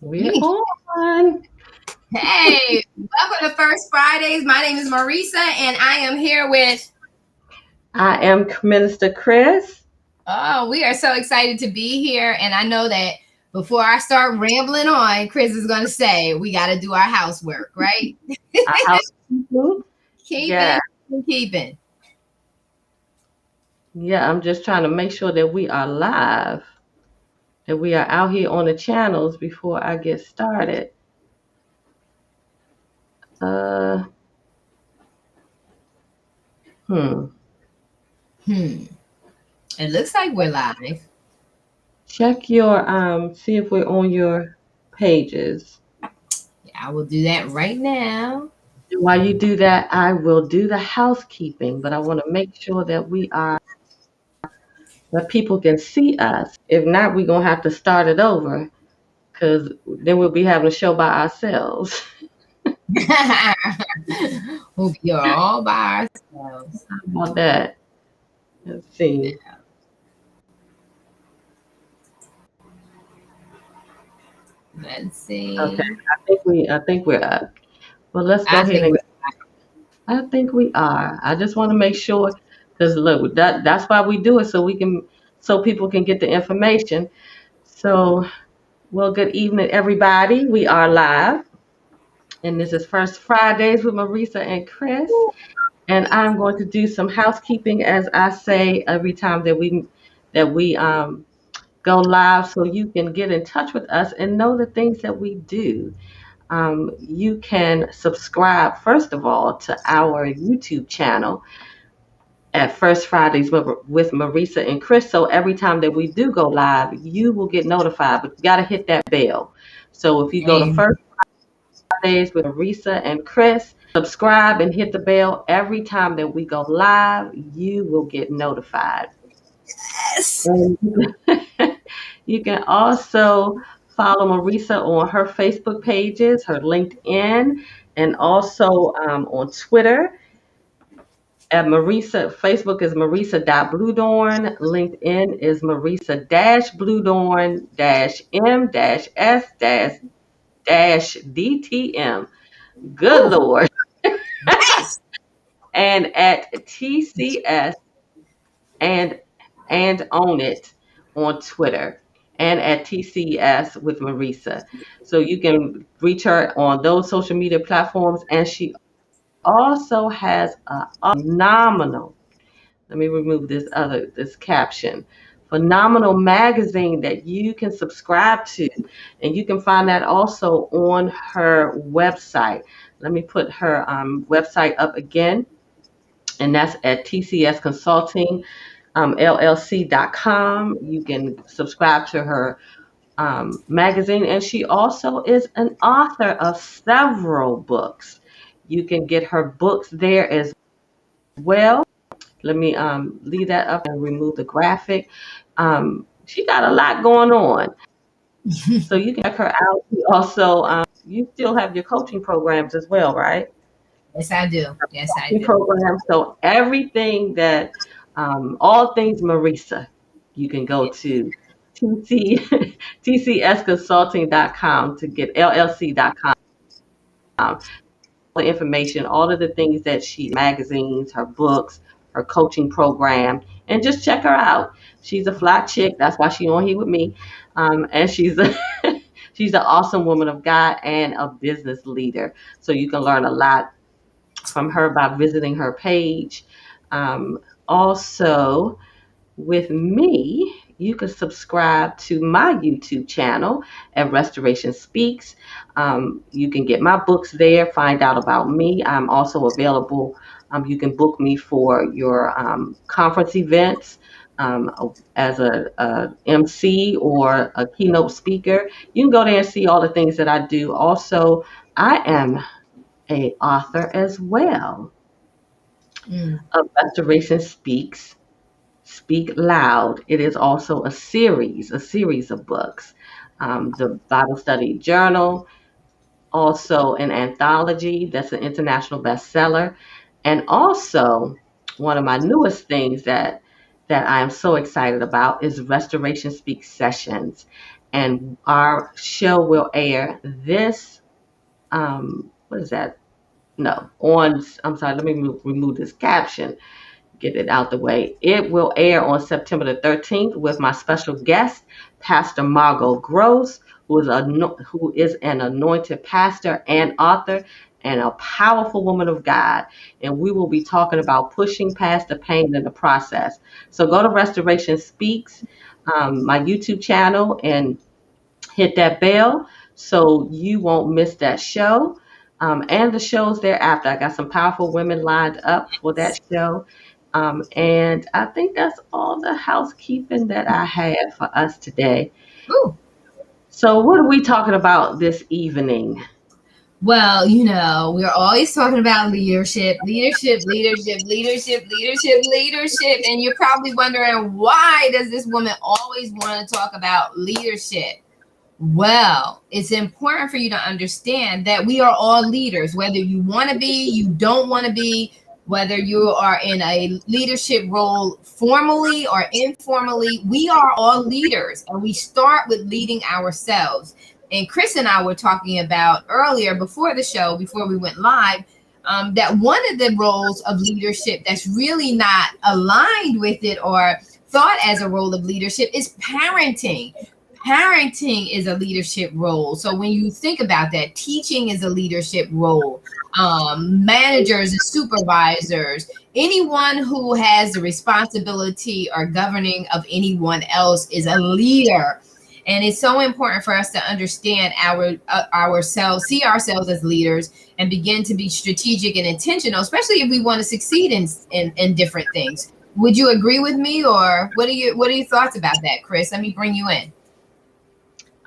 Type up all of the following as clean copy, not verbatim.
We're on. Hey, welcome to First Fridays. My name is Marissa, and I am here with. I am Minister Chris. Oh, we are so excited to be here, and I know that before I start rambling on, Chris is going to say we got to do our housework, right? Our housekeeping. Yeah, Keeping, keeping. yeah. I'm just trying to make sure that we are live, that we are out here on the channels before I get started. Uh, hmm. It looks like we're live. Check your see if we're on your pages. Yeah, I will do that right now. And while you do that, I will do the housekeeping, but I want to make sure that that people can see us. If not, we're gonna have to start it over because then we'll be having a show by ourselves. We'll be here all by ourselves. How about that? Let's see. Let's Okay, see. I think we're up. Well, let's go I ahead think and we're. I think we are. I just want to make sure because look, that's why we do it so people can get the information. So, well, good evening, everybody. We are live, and this is First Fridays with Marissa and Chris. And I'm going to do some housekeeping, as I say every time that we go live, so you can get in touch with us and know the things that we do. You can subscribe, first of all, to our YouTube channel at First Fridays with Marissa and Chris. So every time that we do go live, you will get notified, but you got to hit that bell. So if you go to Amen. First Fridays with Marissa and Chris, subscribe and hit the bell. Every time that we go live, you will get notified. Yes. And you can also follow Marissa on her Facebook pages, her LinkedIn, and also on Twitter at Marissa. Facebook is Marissa.Bluedorn. LinkedIn is Marissa-Bluedorn-M-S-DTM. Good Woo. Lord. Yes. And at TCS and Own It on Twitter and at TCS with Marissa. So you can reach her on those social media platforms. And she also has a phenomenal, let me remove this caption, phenomenal magazine that you can subscribe to. And you can find that also on her website. Let me put her website up again. And that's at TCS Consulting LLC.com. You can subscribe to her magazine, and she also is an author of several books. You can get her books there as well. Let me leave that up and remove the graphic. She got a lot going on, so you can check her out. She also, you still have your coaching programs as well, right? Yes, I do. Yes, I Coaching do. programs. So everything that, all things Marissa, you can go to TC, tcsconsulting.com to get LLC.com. The information, all of the things that she magazines, her books, her coaching program, and just check her out. She's a fly chick. That's why she's on here with me. And she's an awesome woman of God and a business leader. So you can learn a lot from her by visiting her page. Also, with me, you can subscribe to my YouTube channel at Restoration Speaks. You can get my books there, find out about me. I'm also available. You can book me for your conference events um, as a MC or a keynote speaker. You can go there and see all the things that I do. Also, I am a author as well Mm. of Restoration Speaks. Speak Loud. It is also a series of books. The Bible Study Journal, also an anthology that's an international bestseller, and also one of my newest things that I am so excited about is Restoration Speak Sessions. and our show will air this. What is that? No, on. I'm sorry. Let me remove this caption. Get it out the way. It will air on September the 13th with my special guest, Pastor Margot Gross, who is an anointed pastor and author and a powerful woman of God. And we will be talking about pushing past the pain in the process. So go to Restoration Speaks, my YouTube channel, and hit that bell so you won't miss that show. And the shows thereafter. I got some powerful women lined up for that show. And I think that's all the housekeeping that I have for us today. Ooh. So, what are we talking about this evening? Well, you know, we're always talking about leadership, leadership, leadership, leadership, leadership, leadership. And you're probably wondering, why does this woman always want to talk about leadership? Well, it's important for you to understand that we are all leaders, whether you want to be, you don't want to be, whether you are in a leadership role formally or informally, we are all leaders, and we start with leading ourselves. And Chris and I were talking about earlier before the show, before we went live, that one of the roles of leadership that's really not aligned with it or thought as a role of leadership is parenting. Parenting is a leadership role. So when you think about that, teaching is a leadership role. Managers and supervisors, anyone who has the responsibility or governing of anyone else is a leader. And it's so important for us to understand ourselves, see ourselves as leaders, and begin to be strategic and intentional, especially if we want to succeed in different things. Would you agree with me, or what are your thoughts about that, Chris? Let me bring you in.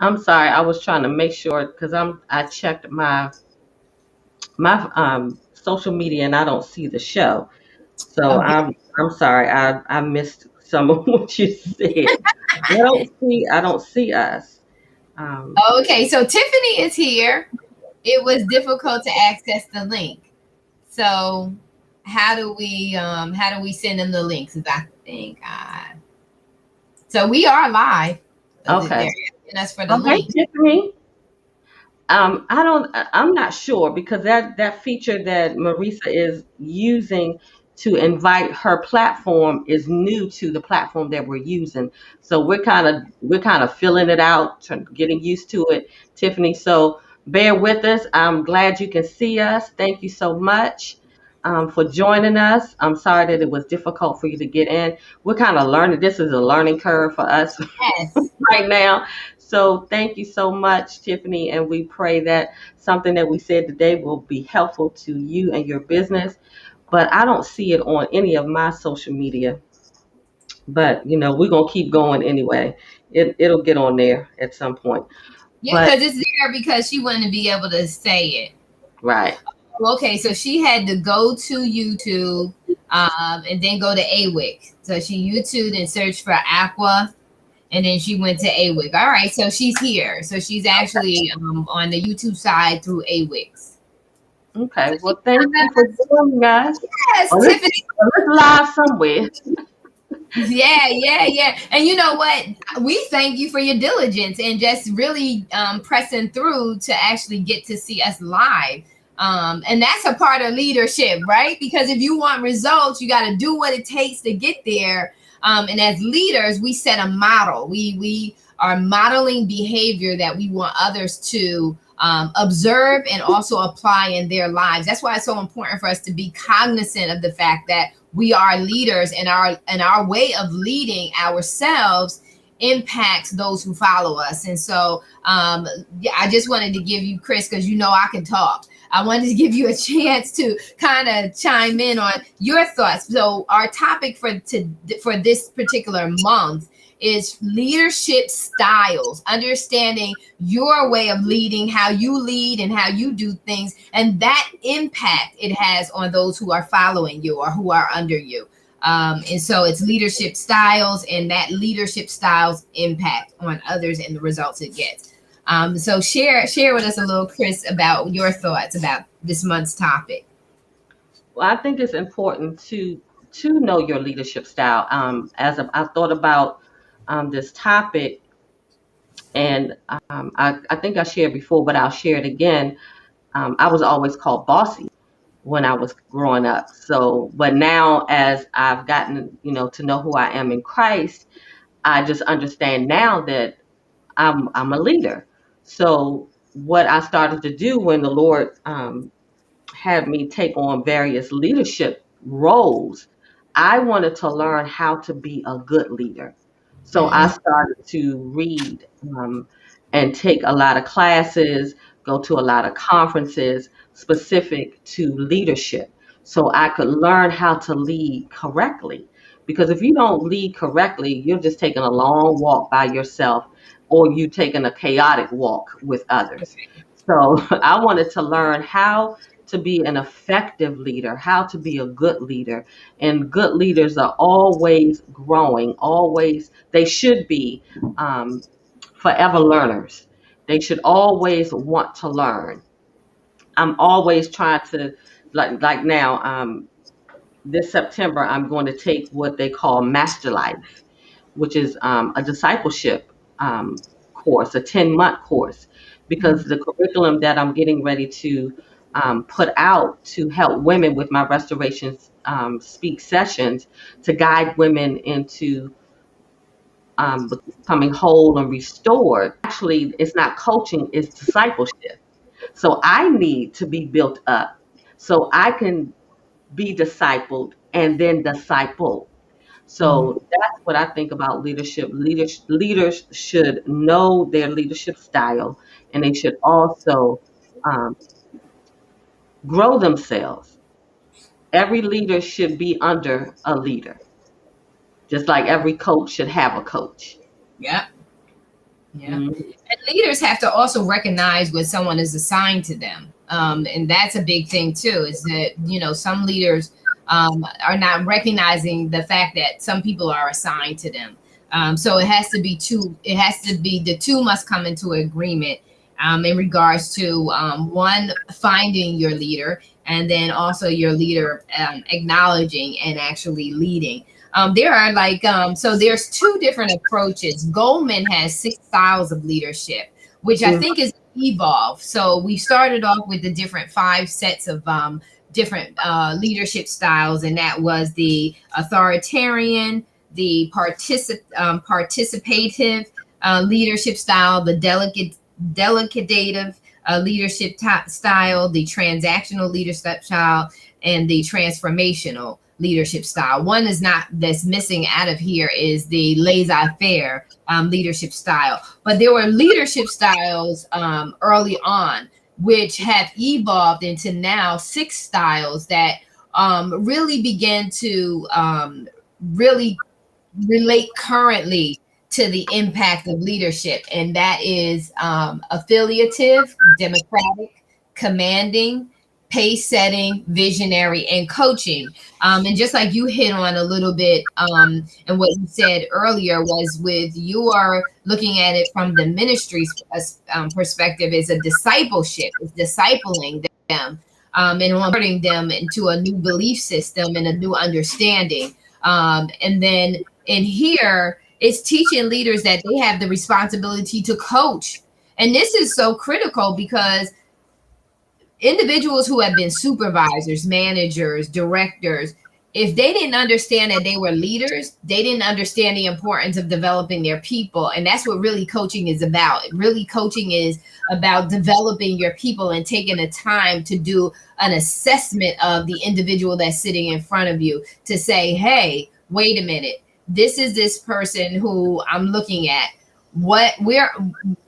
I'm sorry, I was trying to make sure because I checked my social media and I don't see the show. So Okay. I'm sorry, I missed some of what you said. I don't see us. Um, Okay, so Tiffany is here. It was difficult to access the link. So how do we send them the links? I think so we are live. They're okay. asking us for the Oh, hey, link. Tiffany. I'm not sure because that feature that Marissa is using to invite her platform is new to the platform that we're using. So we're kind of filling it out, getting used to it, Tiffany. So bear with us. I'm glad you can see us. Thank you so much for joining us. I'm sorry that it was difficult for you to get in. We're kind of learning. This is a learning curve for us Yes. right now. So thank you so much, Tiffany, and we pray that something that we said today will be helpful to you and your business. But I don't see it on any of my social media. But we're gonna keep going anyway. It'll get on there at some point. Yeah, But because it's there because she wanted to be able to say it. right. Okay, so she had to go to YouTube and then go to AWIC. So she YouTube and searched for Aqua, and then she went to AWIC. All right, so she's here. So she's actually on the YouTube side through AWIC. Okay. So she Well, thank you for joining us. yes, Well, let's, Tiffany. let's live somewhere. Yeah, yeah, yeah. And you know what? We thank you for your diligence and just really pressing through to actually get to see us live. And that's a part of leadership, right? Because if you want results, you got to do what it takes to get there. And as leaders, we set a model. We are modeling behavior that we want others to observe and also apply in their lives. That's why it's so important for us to be cognizant of the fact that we are leaders, and our way of leading ourselves impacts those who follow us. And so yeah, I just wanted to give you, Chris, because I can talk. I wanted to give you a chance to kind of chime in on your thoughts. So our topic for this particular month is leadership styles, understanding your way of leading, how you lead and how you do things, and that impact it has on those who are following you or who are under you. And so it's leadership styles, and that leadership styles impact on others and the results it gets. So share with us a little, Chris, about your thoughts about this month's topic. Well, I think it's important to know your leadership style. I thought about this topic, And I think I shared before, but I'll share it again. I was always called bossy when I was growing up. So, but now as I've gotten, to know who I am in Christ, I just understand now that I'm a leader. So what I started to do when the Lord had me take on various leadership roles, I wanted to learn how to be a good leader. So I Mhm. started to read and take a lot of classes, go to a lot of conferences specific to leadership so I could learn how to lead correctly. Because if you don't lead correctly, you're just taking a long walk by yourself or you taking a chaotic walk with others. So I wanted to learn how to be an effective leader, how to be a good leader. And good leaders are always growing, always, they should be um, forever learners. They should always want to learn. I'm always trying to, like now, this September, I'm going to take what they call Master Life, which is a discipleship course, a 10-month course, because the curriculum that I'm getting ready to put out to help women with my restoration speak sessions to guide women into becoming whole and restored. Actually, it's not coaching, it's discipleship. So I need to be built up so I can be discipled and then disciple. Mhm. So that's what I think about leadership. Leaders should know their leadership style, and they should also um, grow themselves. Every leader should be under a leader, just like every coach should have a coach. Yeah. Yeah. Mhm. And leaders have to also recognize when someone is assigned to them. And that's a big thing too, is that, some leaders are not recognizing the fact that some people are assigned to them. So it has to be, the two must come into agreement in regards to one, finding your leader, and then also your leader acknowledging and actually leading. There are so there's two different approaches. Goldman has 6 styles of leadership, which I Mhm. think is evolved. So we started off with the different 5 sets of different leadership styles, and that was the authoritarian, the participative leadership style, the delegative leadership style, the transactional leadership style, and the transformational leadership style. One is not that's missing out of here is the laissez-faire leadership style. But there were leadership styles early on, which have evolved into now 6 styles that really begin to really relate currently to the impact of leadership, and that is affiliative, democratic, commanding, pace setting, visionary, and coaching. And just like you hit on a little bit, and what you said earlier was with you are looking at it from the ministry's perspective, is a discipleship, is discipling them and converting them into a new belief system and a new understanding. And then in here, it's teaching leaders that they have the responsibility to coach. And this is so critical because individuals who have been supervisors, managers, directors, if they didn't understand that they were leaders, they didn't understand the importance of developing their people. And that's what really coaching is about. Really, coaching is about developing your people and taking the time to do an assessment of the individual that's sitting in front of you to say, hey, wait a minute, this is this person who I'm looking at. Where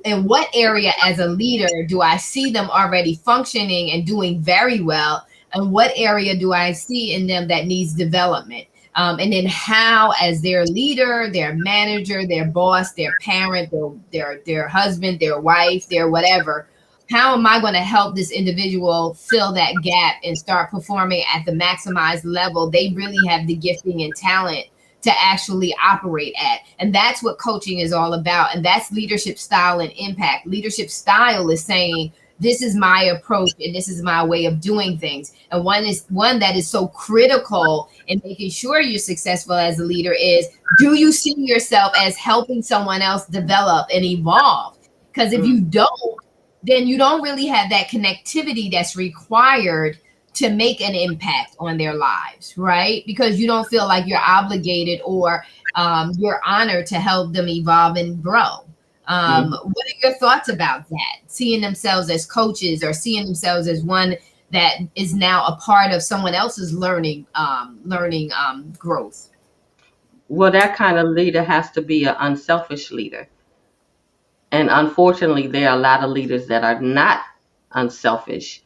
in what area as a leader do I see them already functioning and doing very well, and what area do I see in them that needs development? And then how, as their leader, their manager, their boss, their parent, their husband, their wife, their whatever, how am I going to help this individual fill that gap and start performing at the maximized level they really have the gifting and talent to actually operate at? And that's what coaching is all about. And that's leadership style and impact. Leadership style is saying this is my approach and this is my way of doing things. And one that is so critical in making sure you're successful as a leader is, do you see yourself as helping someone else develop and evolve? Because if Mm. you don't, then you don't really have that connectivity that's required to make an impact on their lives, right? Because you don't feel like you're obligated or you're honored to help them evolve and grow. Mm. What are your thoughts about that? Seeing themselves as coaches or seeing themselves as one that is now a part of someone else's learning growth. Well, that kind of leader has to be an unselfish leader. And unfortunately, there are a lot of leaders that are not unselfish,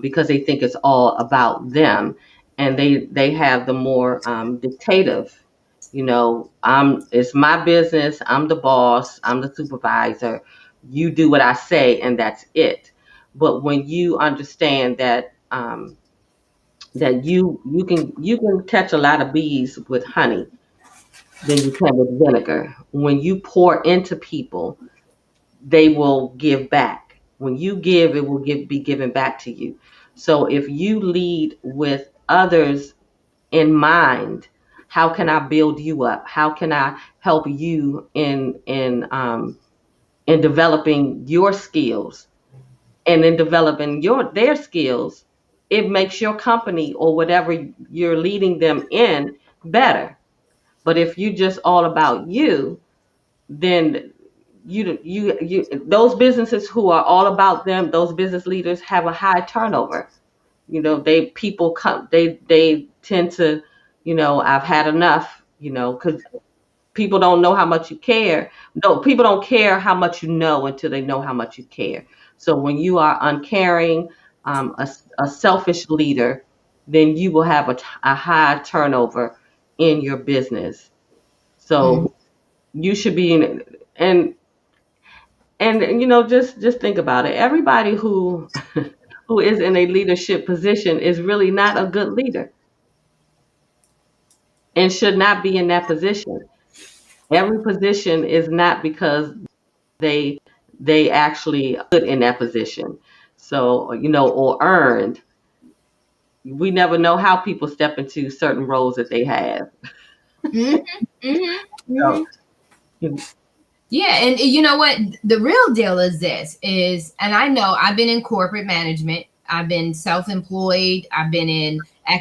because they think it's all about them, and they have the more dictative. It's my business. I'm the boss. I'm the supervisor. You do what I say, and that's it. But when you understand that you can catch a lot of bees with honey than you can with vinegar. When you pour into people, they will give back. When you give, it will be given back to you. So if you lead with others in mind, how can I build you up? How can I help you in developing your skills, and in developing their skills? It makes your company or whatever you're leading them in better. But if you just all about you, then those businesses who are all about them, those business leaders have a high turnover. They people come, they tend to, I've had enough, because people don't know how much you care. No, people don't care how much you know until they know how much you care. So when you are uncaring, a selfish leader, then you will have a high turnover in your business. Mhm. So you should be in, and just think about it. Everybody who who is in a leadership position is really not a good leader and should not be in that position. Every position is not because they they actually good in that position. So, or earned. We never know how people step into certain roles that they have. Mhm. Mhm. So, Mhm. Yeah, and you know what? The real deal is this is, and I know I've been in corporate management, I've been self-employed, I've been in the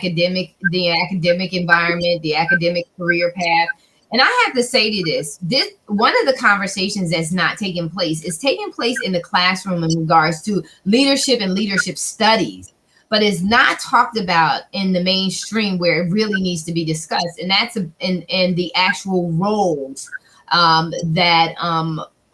academic environment, the academic career path. And I have to say to this one of the conversations that's not taking place is taking place in the classroom in regards to leadership and leadership studies, but is not talked about in the mainstream where it really needs to be discussed. And that's in the actual roles that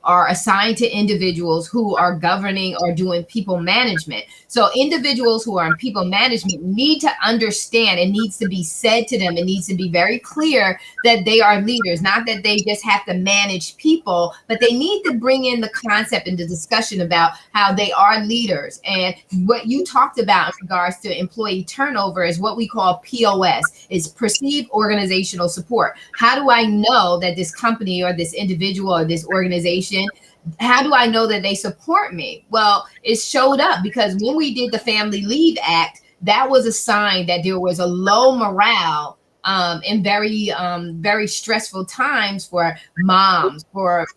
are assigned to individuals who are governing or doing people management. So individuals who are in people management need to understand, it needs to be said to them, it needs to be very clear that they are leaders, not that they just have to manage people, but they need to bring in the concept and the discussion about how they are leaders. And what you talked about in regards to employee turnover is what we call POS, is perceived organizational support. How do I know that this company or this individual or this organization, how do I know that they support me? Well, it showed up because when we did the Family Leave Act, that was a sign that there was a low morale in very stressful times for moms, for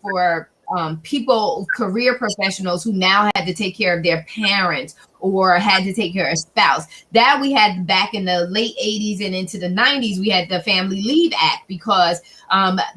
people, career professionals who now had to take care of their parents or had to take care of a spouse. That we had back in the late 80s and into the 90s, we had the Family Leave Act because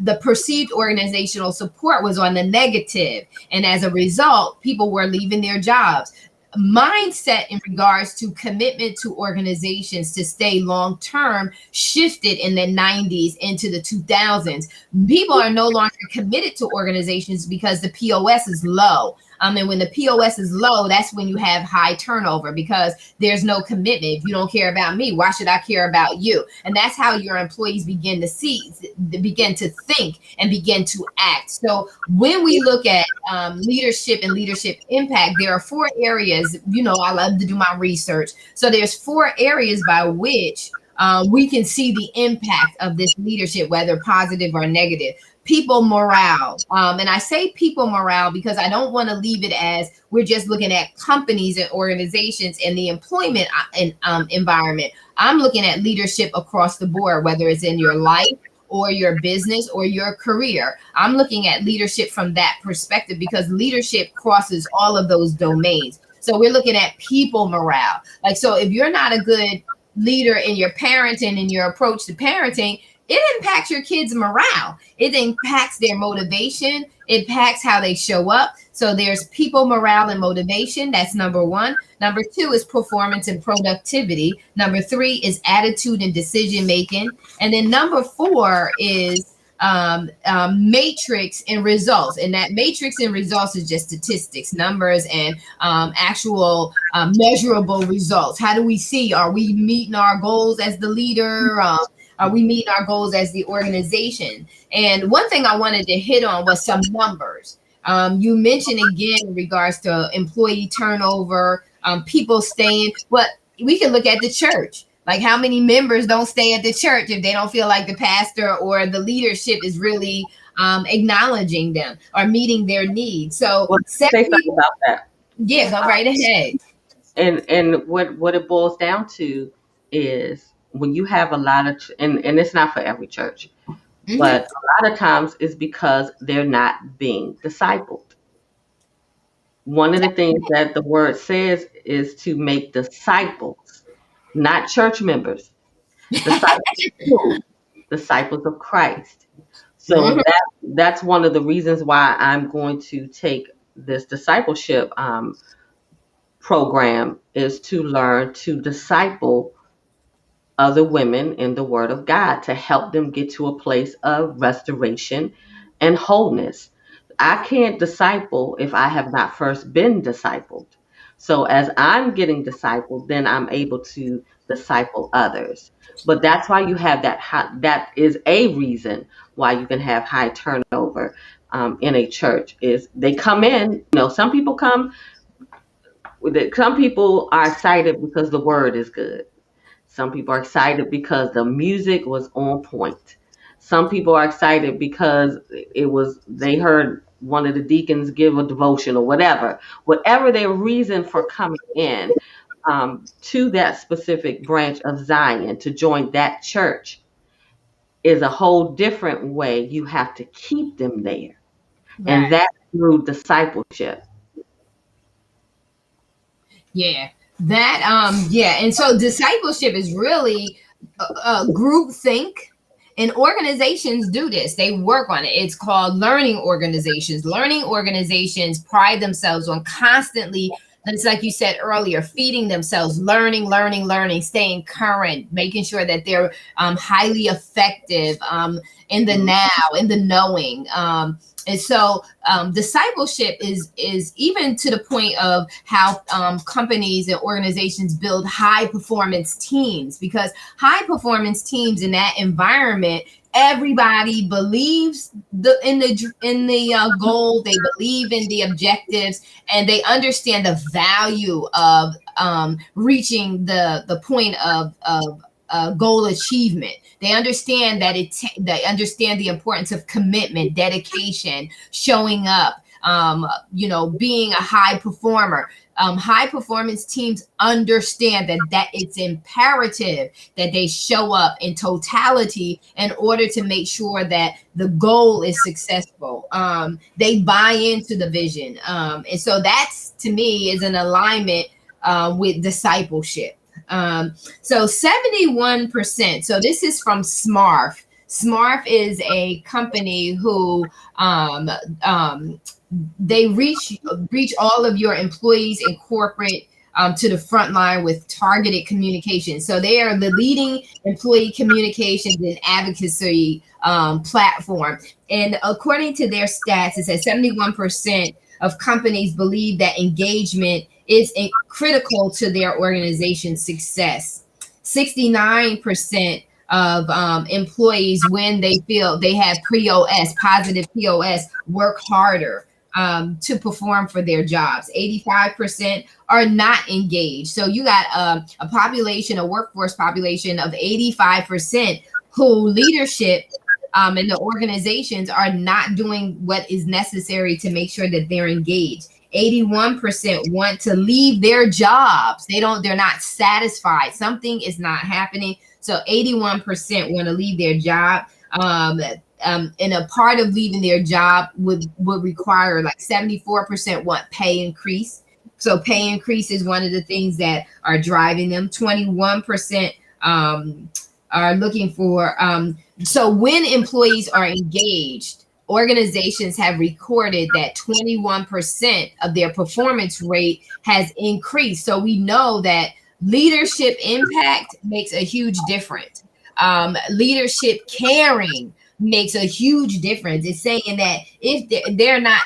the perceived organizational support was on the negative. And as a result, people were leaving their jobs. Mindset in regards to commitment to organizations to stay long term shifted in the 90s into the 2000s. People are no longer committed to organizations because the POS is low. And when the POS is low, that's when you have high turnover because there's no commitment. If you don't care about me, why should I care about you? And that's how your employees begin to think, and begin to act. So when we look at leadership and leadership impact, there are four areas. I love to do my research. So there's four areas by which we can see the impact of this leadership, whether positive or negative. people morale. And I say people morale because I don't want to leave it as we're just looking at companies and organizations and the employment environment. I'm looking at leadership across the board, whether it's in your life or your business or your career. I'm looking at leadership from that perspective because leadership crosses all of those domains. So we're looking at people morale. Like, so if you're not a good leader in your parenting and your approach to parenting, it impacts your kids' morale. It impacts their motivation. It impacts how they show up. So there's people morale and motivation. That's number one. Number two is performance and productivity. Number three is attitude and decision making. And then number four is matrix and results. And that matrix and results is just statistics, numbers, and actual measurable results. How do we see? Are we meeting our goals as the leader? Are we meeting our goals as the organization? And one thing I wanted to hit on was some numbers. You mentioned again in regards to employee turnover, people staying, but we can look at the church. Like, how many members don't stay at the church if they don't feel like the pastor or the leadership is really acknowledging them or meeting their needs? So, Well, say something about that. yeah, go right ahead. And what it boils down to is when you have a lot of and it's not for every church, Mm-hmm. but a lot of times it's because they're not being discipled. One of the things that the word says is to make disciples, not church members, disciples of who? Disciples of Christ. So Mhm. that's one of the reasons why I'm going to take this discipleship program is to learn to disciple other women in the Word of God to help them get to a place of restoration and wholeness. I can't disciple if I have not first been discipled. So as I'm getting discipled, then I'm able to disciple others. But that's why you have that high, that is a reason why you can have high turnover in a church is they come in, some people come, some people are excited because the word is good. Some people are excited because the music was on point. Some people are excited because they heard one of the deacons give a devotion or whatever. Whatever their reason for coming in to that specific branch of Zion to join that church is a whole different way you have to keep them there. And Right. that's through discipleship. Yeah. Yeah. And so discipleship is really group think. And organizations do this. They work on it. It's called learning organizations. Learning organizations pride themselves on constantly, it's like you said earlier, feeding themselves, learning, staying current, making sure that they're highly effective in the Mhm. now, in the knowing. And so discipleship is even to the point of how companies and organizations build high performance teams, because high performance teams in that environment, everybody believes in the goal, they believe in the objectives, and they understand the value of reaching the point of goal achievement. They understand that they understand the importance of commitment, dedication, showing up, being a high performer. High performance teams understand that it's imperative that they show up in totality in order to make sure that the goal is successful. They buy into the vision. And so that's, to me, is an alignment with discipleship. So 71%. So this is from Smarf. Smarf is a company who they reach all of your employees in corporate to the front line with targeted communication. So they are the leading employee communications and advocacy platform. And according to their stats, it says 71% of companies believe that engagement is critical to their organization's success. 69% of employees, when they feel they have POS, positive POS, work harder to perform for their jobs. 85% are not engaged. So you got a workforce population of 85% who leadership and the organizations are not doing what is necessary to make sure that they're engaged. 81% want to leave their jobs. They're not satisfied. Something is not happening. So 81% want to leave their job. And a part of leaving their job would require, like, 74% want pay increase. So pay increase is one of the things that are driving them. 21% are looking for. So when employees are engaged, organizations have recorded that 21% of their performance rate has increased. So we know that leadership impact makes a huge difference. Leadership caring makes a huge difference. It's saying that if they're not,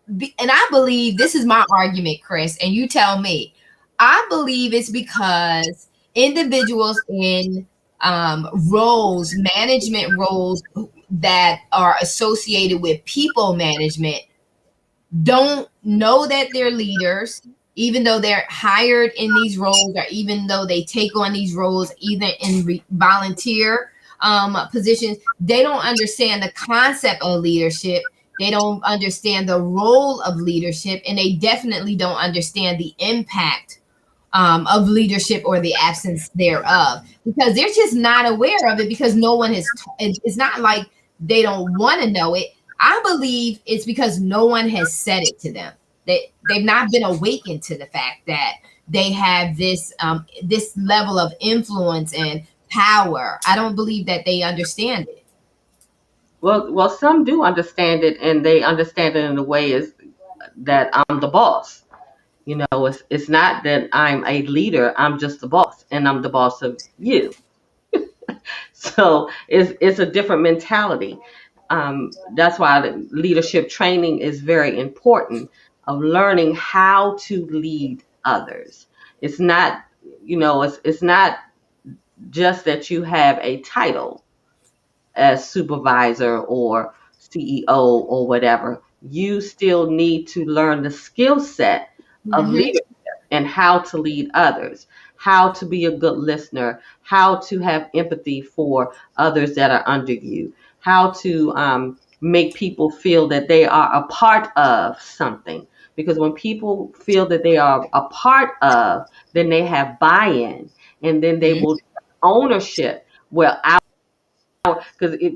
and I believe this is my argument, Chris, and you tell me. I believe it's because individuals in roles, management roles that are associated with people management don't know that they're leaders, even though they're hired in these roles, or even though they take on these roles either in volunteer positions. They don't understand the concept of leadership. They don't understand the role of leadership, and they definitely don't understand the impact of leadership, or the absence thereof, because they're just not aware of it, because no one has. It's not like they don't want to know it. I believe it's because no one has said it to them. They've not been awakened to the fact that they have this level of influence and power. I don't believe that they understand it. Well, some do understand it, and they understand it in a way is that I'm the boss. It's not that I'm a leader. I'm just the boss, and I'm the boss of you. So it's a different mentality. That's why the leadership training is very important, of learning how to lead others. It's not, it's not just that you have a title as supervisor or CEO or whatever. You still need to learn the skill set of Mm-hmm. leadership and how to lead others, how to be a good listener, how to have empathy for others that are under you, how to make people feel that they are a part of something. Because when people feel that they are a part of, then they have buy-in, and then they will take ownership. Well, because if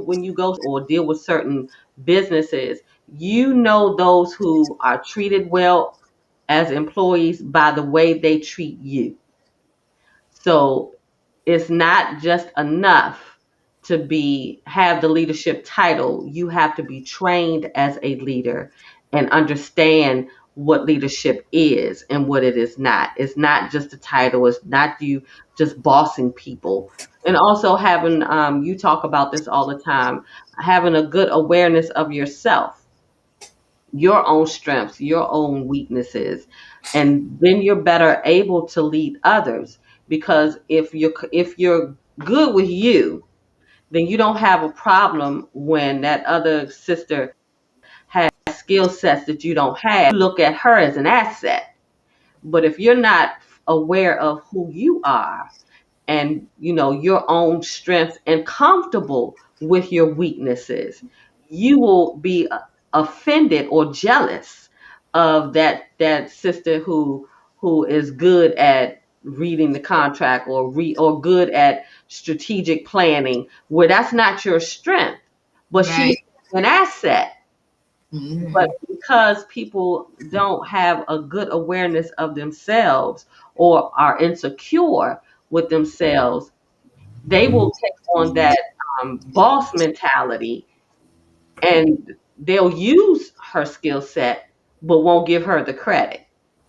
when you go or deal with certain businesses, those who are treated well as employees by the way they treat you. So it's not just enough to have the leadership title. You have to be trained as a leader and understand what leadership is and what it is not. It's not just a title. It's not you just bossing people. And also having, you talk about this all the time, having a good awareness of yourself, your own strengths, your own weaknesses, and then you're better able to lead others. Because if you're good with you, then you don't have a problem when that other sister has skill sets that you don't have. You look at her as an asset. But if you're not aware of who you are, and your own strengths, and comfortable with your weaknesses, you will be offended or jealous of that sister who is good at reading the contract, or good at strategic planning, where that's not your strength, but she's Right. an asset. But Mm-hmm. because people don't have a good awareness of themselves, or are insecure with themselves, they will take on that boss mentality, and they'll use her skill set, but won't give her the credit.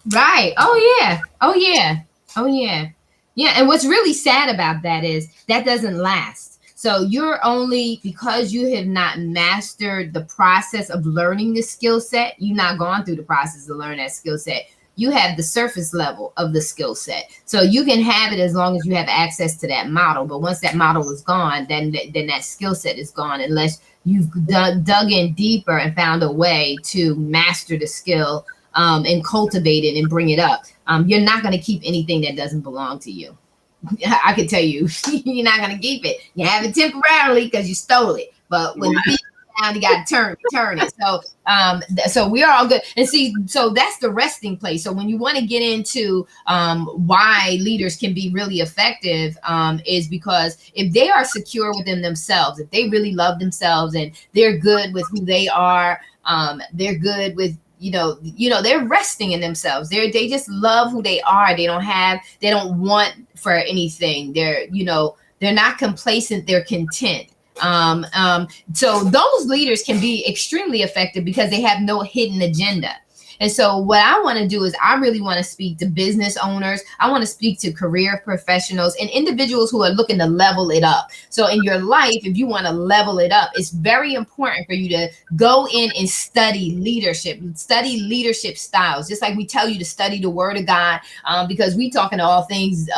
Right. Oh yeah. Oh yeah. Oh yeah. Yeah. And what's really sad about that is that doesn't last. So you're only, because you have not mastered the process of learning the skill set, you've not gone through the process to learn that skill set. You have the surface level of the skill set. So you can have it as long as you have access to that model. But once that model is gone, then that skill set is gone, unless you've dug in deeper and found a way to master the skill, and cultivate it and bring it up. You're not going to keep anything that doesn't belong to you. I can tell you, you're not gonna keep it. You have it temporarily because you stole it, but when the thief down, you got to turn it. So so we are all good. And see, so that's the resting place. So when you want to get into why leaders can be really effective, is because if they are secure within themselves, if they really love themselves and they're good with who they are, they're good with, they're resting in themselves. They just love who they are. They don't want for anything. They're not complacent. They're content. So those leaders can be extremely effective because they have no hidden agenda. And so what I want to do is I really want to speak to business owners. I want to speak to career professionals and individuals who are looking to level it up. So in your life, if you want to level it up, it's very important for you to go in and study leadership styles, just like we tell you to study the word of God, because we talking all things,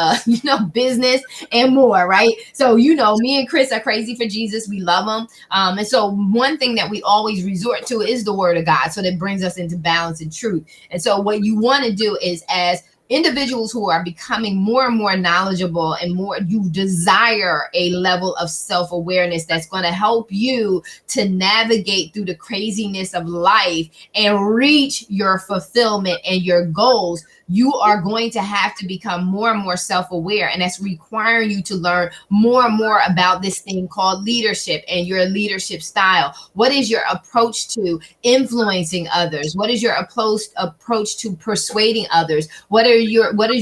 business and more, right? So, me and Chris are crazy for Jesus. We love him. And so one thing that we always resort to is the word of God. So that brings us into balance and truth. And so what you want to do is, as individuals who are becoming more and more knowledgeable and more, you desire a level of self-awareness that's going to help you to navigate through the craziness of life and reach your fulfillment and your goals. You are going to have to become more and more self-aware, and that's requiring you to learn more and more about this thing called leadership and your leadership style. What is your approach to influencing others? What is your approach to persuading others? What is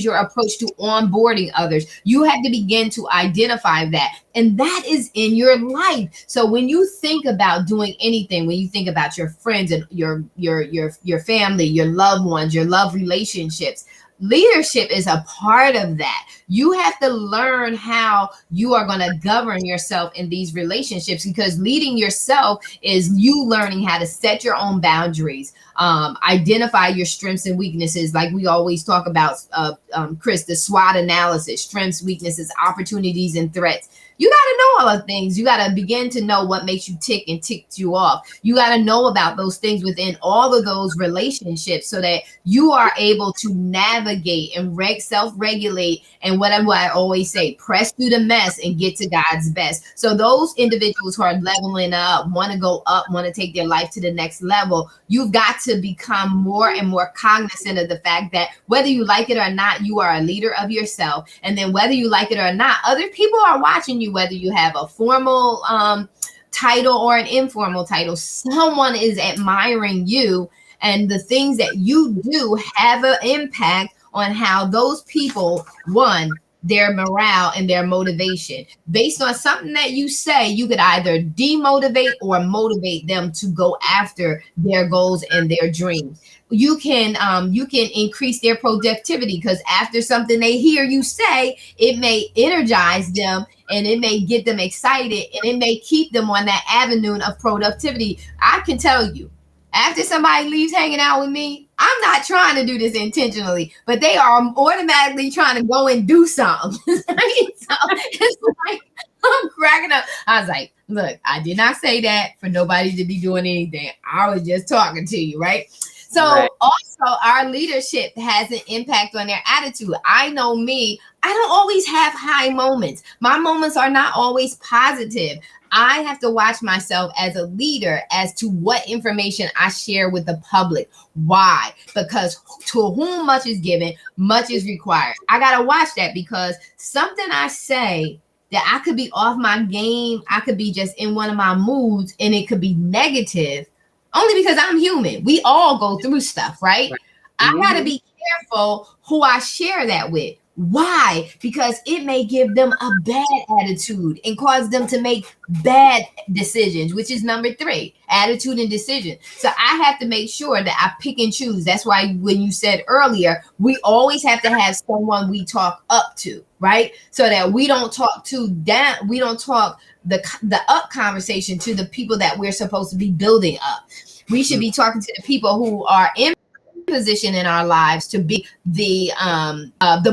your approach to onboarding others? You have to begin to identify that. And that is in your life. So when you think about doing anything, when you think about your friends and your family, your loved ones, your love relationships, leadership is a part of that. You have to learn how you are going to govern yourself in these relationships, because leading yourself is you learning how to set your own boundaries, identify your strengths and weaknesses, like we always talk about, Chris, the SWOT analysis: strengths, weaknesses, opportunities, and threats. You got to know all of things. You got to begin to know what makes you tick and ticks you off. You got to know about those things within all of those relationships so that you are able to navigate and self-regulate. And what I always say, press through the mess and get to God's best. So those individuals who are leveling up, want to go up, want to take their life to the next level, you've got to become more and more cognizant of the fact that whether you like it or not, you are a leader of yourself. And then whether you like it or not, other people are watching you, whether you have a formal title or an informal title. Someone is admiring you, and the things that you do have an impact on how those people, one, their morale and their motivation. Based on something that you say, you could either demotivate or motivate them to go after their goals and their dreams. You can increase their productivity, because after something they hear you say, it may energize them and it may get them excited and it may keep them on that avenue of productivity. I can tell you, after somebody leaves hanging out with me, I'm not trying to do this intentionally, but they are automatically trying to go and do something. So it's like, I'm cracking up. I was like, look, I did not say that for nobody to be doing anything. I was just talking to you, right? So Right. also our leadership has an impact on their attitude. I know me, I don't always have high moments. My moments are not always positive. I have to watch myself as a leader as to what information I share with the public. Why? Because to whom much is given, much is required. I got to watch that, because something I say that I could be off my game, I could be just in one of my moods, and it could be negative only because I'm human. We all go through stuff, right? Right. I got to Mhm. be careful who I share that with. Why? Because it may give them a bad attitude and cause them to make bad decisions, which is number three: attitude and decision. So I have to make sure that I pick and choose. That's why when you said earlier, we always have to have someone we talk up to, right? So that we don't talk to down, we don't talk the up conversation to the people that we're supposed to be building up. We should be talking to the people who are in position in our lives to be the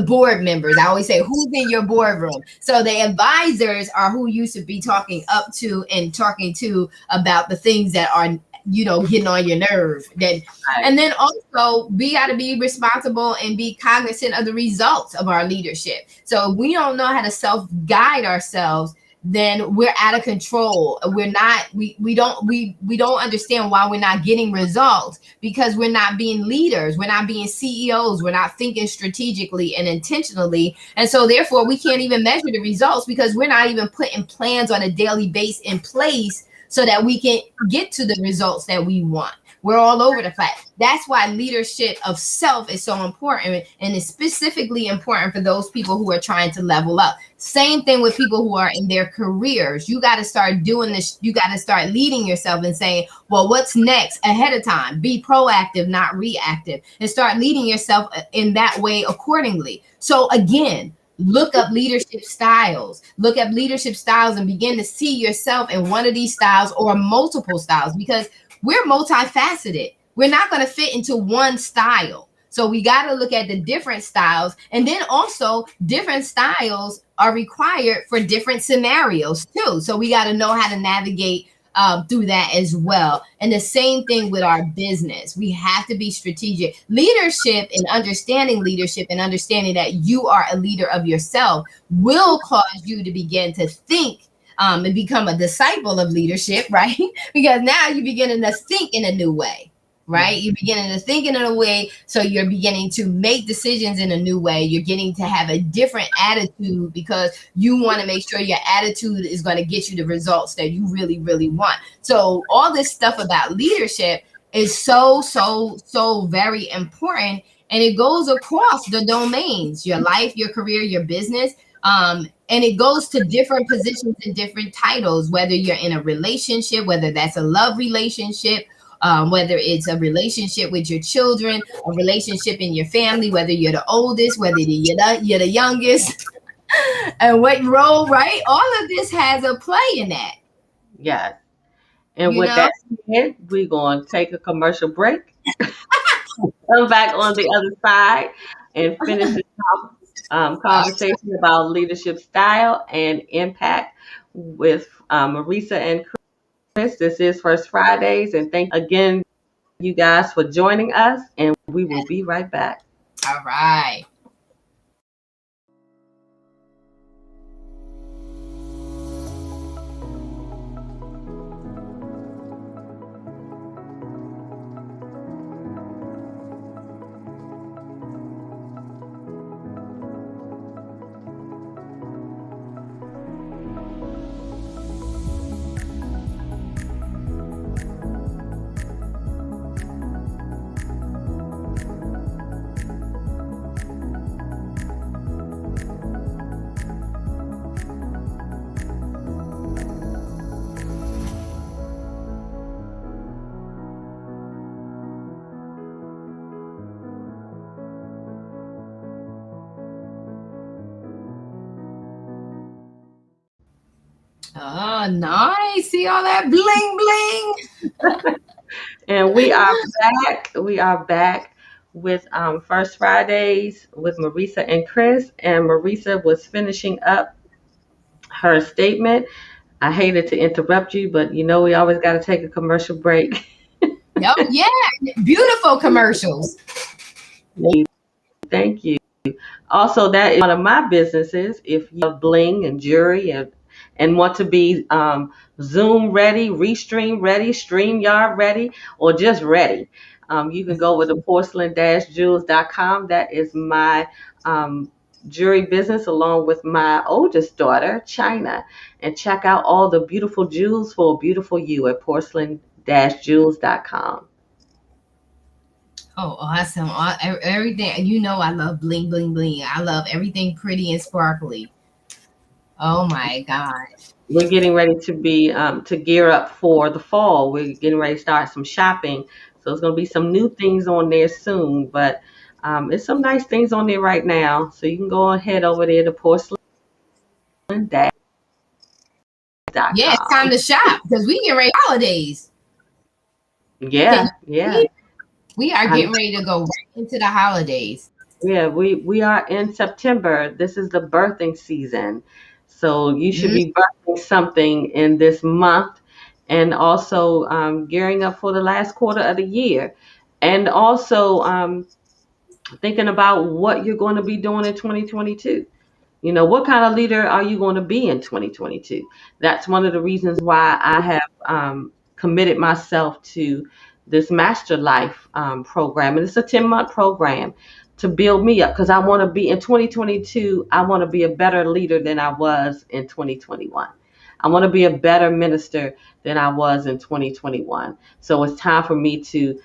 board members. I always say, who's in your boardroom? So the advisors are who you should be talking up to and talking to about the things that are getting on your nerve. That, Right. and then also we got to be responsible and be cognizant of the results of our leadership. So if we don't know how to self guide ourselves, then we're out of control. We're not, we don't understand why we're not getting results, because we're not being leaders, we're not being CEOs, we're not thinking strategically and intentionally. And so therefore we can't even measure the results, because we're not even putting plans on a daily basis in place so that we can get to the results that we want. We're all over the place. That's why leadership of self is so important, and it's specifically important for those people who are trying to level up. Same thing with people who are in their careers. You got to start doing this. You got to start leading yourself and saying, well, what's next ahead of time? Be proactive, not reactive, and start leading yourself in that way accordingly. So again, look up leadership styles. Look up leadership styles and begin to see yourself in one of these styles or multiple styles, because we're multifaceted. We're not going to fit into one style. So we got to look at the different styles. And then also, different styles are required for different scenarios too. So we got to know how to navigate through that as well. And the same thing with our business. We have to be strategic. Leadership and understanding that you are a leader of yourself will cause you to begin to think and become a disciple of leadership, right? Because now you're beginning to think in a new way, right? You're beginning to think in a way, so you're beginning to make decisions in a new way. You're getting to have a different attitude, because you want to make sure your attitude is going to get you the results that you really, really want. So all this stuff about leadership is so very important, and it goes across the domains: your life, your career, your business. And it goes to different positions and different titles, whether you're in a relationship, whether that's a love relationship, whether it's a relationship with your children, a relationship in your family, whether you're the oldest, whether you're the youngest, and what role, right? All of this has a play in that, Yes. And you with know? that said, we're going to take a commercial break. Come back on the other side and finish this conversation about leadership style and impact with Marissa and Chris. This is First Fridays, and thank again, you guys, for joining us. And we will be right back. All right. Oh, nice. See all that bling bling. And we are back. We are back with First Fridays with Marissa and Chris. And Marissa was finishing up her statement. I hated to interrupt you, but we always got to take a commercial break. Yep, yeah. Beautiful commercials. Thank you. Also, that is one of my businesses. If you have bling and jewelry and want to be Zoom ready, Restream ready, StreamYard ready, or just ready, you can go with the porcelain-jewels.com. That is my jewelry business, along with my oldest daughter, China, and check out all the beautiful jewels for a beautiful you at porcelain-jewels.com. Oh, awesome. Everything. You know, I love bling, bling, bling. I love everything pretty and sparkly. Oh my God. We're getting ready to gear up for the fall. We're getting ready to start some shopping. So it's going to be some new things on there soon, but it's some nice things on there right now. So you can go ahead over there to porcelain-jewels.com. Yeah, it's time to shop, because we get ready for holidays. Can Yeah, you yeah. believe we are I getting ready to go right into the holidays? Yeah, we are in September. This is the birthing season. So you should Mm, be birthing something in this month. and also gearing up for the last quarter of the year, and also thinking about what you're going to be doing in 2022. You know, what kind of leader are you going to be in 2022? That's one of the reasons why I have committed myself to this Master Life program. And it's a 10-month program to build me up, because I want to be in 2022. I want to be a better leader than I was in 2021. I want to be a better minister than I was in 2021. So it's time for me to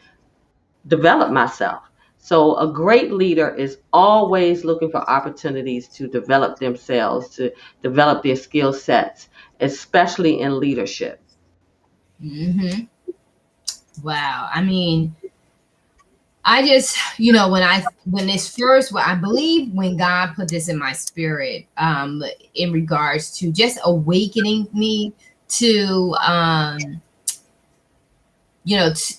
develop myself. So a great leader is always looking for opportunities to develop themselves, to develop their skill sets, especially in leadership. Hmm. Wow. I mean, I just, when this first, well, I believe when God put this in my spirit, in regards to just awakening me to,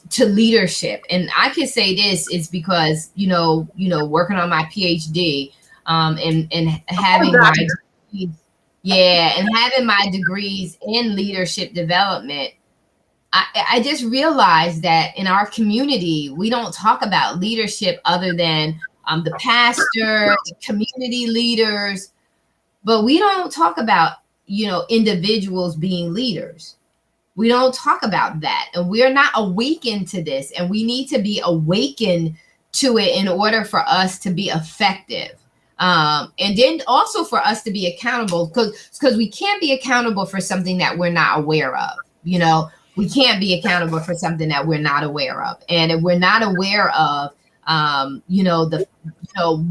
to leadership. And I can say this is because, working on my PhD, and Oh, having my doctor. degrees, yeah, and having my degrees in leadership development, I just realized that in our community, we don't talk about leadership other than the pastor, the community leaders, but we don't talk about, individuals being leaders. We don't talk about that. And we're not awakened to this. And we need to be awakened to it in order for us to be effective. And then also for us to be accountable, because we can't be accountable for something that we're not aware of. We can't be accountable for something that we're not aware of. And if we're not aware of,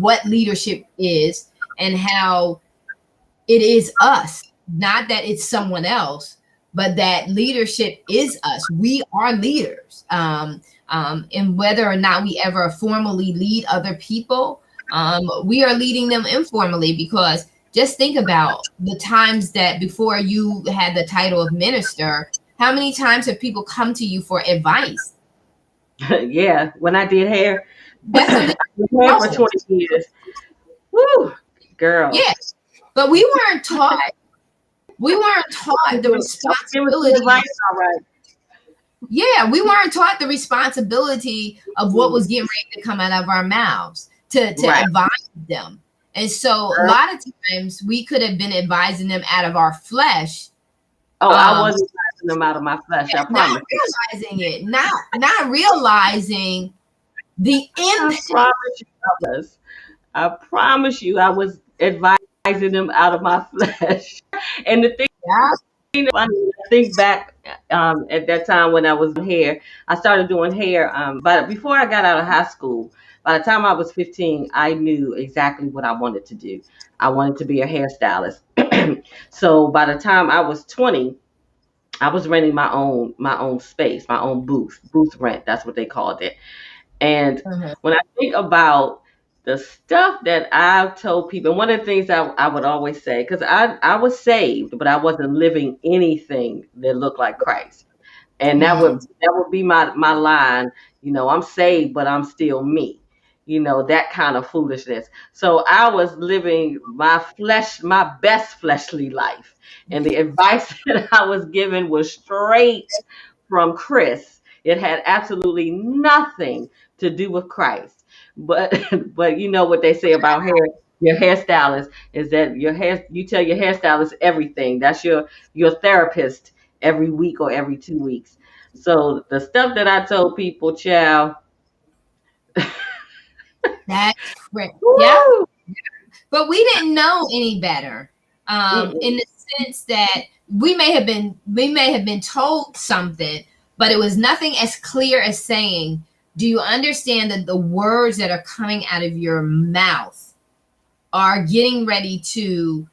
what leadership is and how it is us, not that it's someone else, but that leadership is us. We are leaders. And whether or not we ever formally lead other people, we are leading them informally, because just think about the times that before you had the title of minister, how many times have people come to you for advice? Yeah, when I did hair, That's a I did hair for leadership. 20 years. Woo, girl. Yeah, but we weren't taught the Give us the advice, responsibility. all right. Yeah, we weren't taught the responsibility of what was getting ready to come out of our mouths to Right. advise them. And so a lot of times we could have been advising them out of our flesh, Oh, I um, wasn't passing them out of my flesh, I not promise you. realizing it, not realizing the I impact. promise you I was. I promise you I was advising them out of my flesh. And the thing Yeah. funny, I think back at that time when I was hair, I started doing hair. But before I got out of high school, by the time I was 15, I knew exactly what I wanted to do. I wanted to be a hairstylist. So by the time I was 20, I was renting my own space, my own booth rent. That's what they called it. And Mhm. when I think about the stuff that I've told people, one of the things I would always say, because I was saved, but I wasn't living anything that looked like Christ. And Mhm. that would be my line. I'm saved, but I'm still me. That kind of foolishness. So I was living my best fleshly life. And the advice that I was given was straight from Chris. It had absolutely nothing to do with Christ. But but you know what they say about hair, your hairstylist is that you tell your hairstylist everything. That's your therapist every week or every 2 weeks. So the stuff that I told people, child, That's correct. Yeah. woo, But we didn't know any better, in mm-mm. the sense that we may have been told something, but it was nothing as clear as saying, do you understand that the words that are coming out of your mouth are getting ready to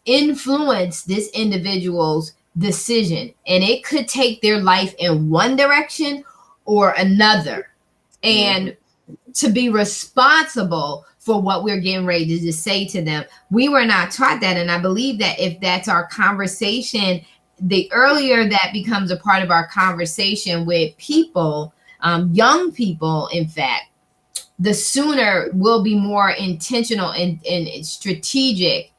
influence this individual's decision, and it could take their life in one direction or another. Mhm. And to be responsible for what we're getting ready to say to them. We were not taught that. And I believe that if that's our conversation, the earlier that becomes a part of our conversation with people, young people, in fact, the sooner we'll be more intentional and strategic,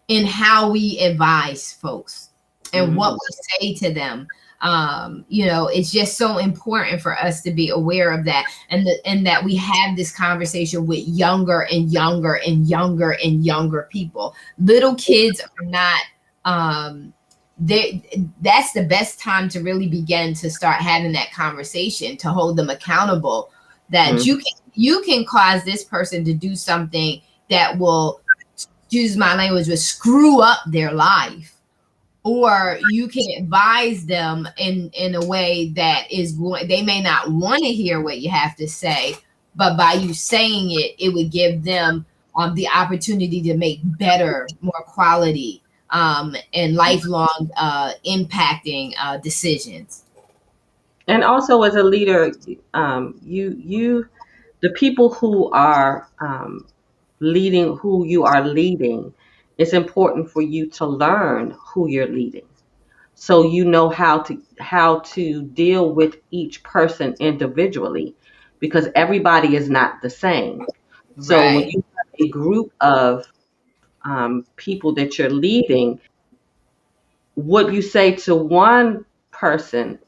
in how we advise folks. and what Mhm. we say to them. It's just so important for us to be aware of that, and that we have this conversation with younger and younger and younger and younger people. Little kids are not they that's the best time to really begin to start having that conversation, to hold them accountable, that Mhm. you can cause this person to do something that will, use my language, will screw up their life, or you can advise them in a way that is going, they may not want to hear what you have to say, but by you saying it, it would give them the opportunity to make better, more quality, and lifelong impacting decisions. And also, as a leader, the people who are leading, who you are leading, it's important for you to learn who you're leading, so you know how to deal with each person individually, because everybody is not the same. So when Right. you have a group of people that you're leading, what you say to one person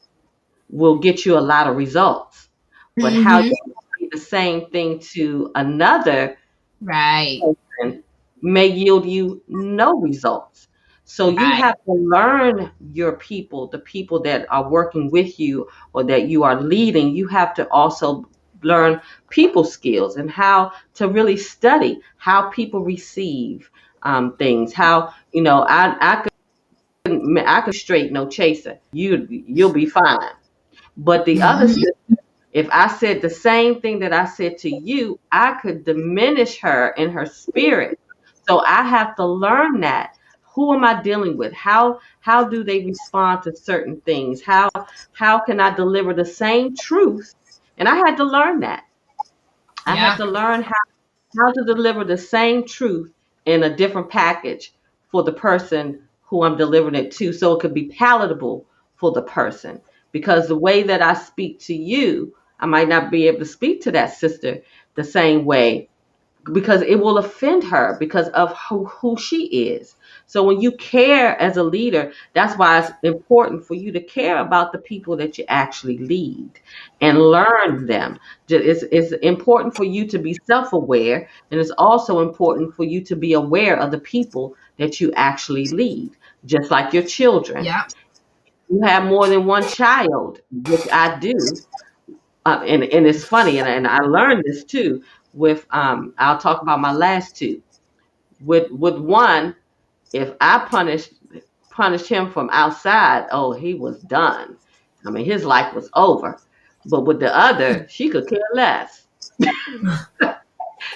will get you a lot of results, but how Mm-hmm. you say the same thing to another Right. person may yield you no results. So you Right. have to learn your people, the people that are working with you or that you are leading. You have to also learn people skills and how to really study how people receive things. How, I could straight no chaser. You'll be fine. But the other, Mm-hmm. if I said the same thing that I said to you, I could diminish her in her spirit. So I have to learn that. Who am I dealing with? How do they respond to certain things? How can I deliver the same truth? And I had to learn that. I had Yeah. to learn how to deliver the same truth in a different package for the person who I'm delivering it to, so it could be palatable for the person. Because the way that I speak to you, I might not be able to speak to that sister the same way, because it will offend her because of who she is. So when you care as a leader, that's why it's important for you to care about the people that you actually lead and learn them. It's important for you to be self-aware, and it's also important for you to be aware of the people that you actually lead, just like your children. Yeah. You have more than one child, which I do, and it's funny, and I learned this too. With I'll talk about my last two. With one, if I punished him from outside, oh, he was done. I mean, his life was over. But with the other, she could care less.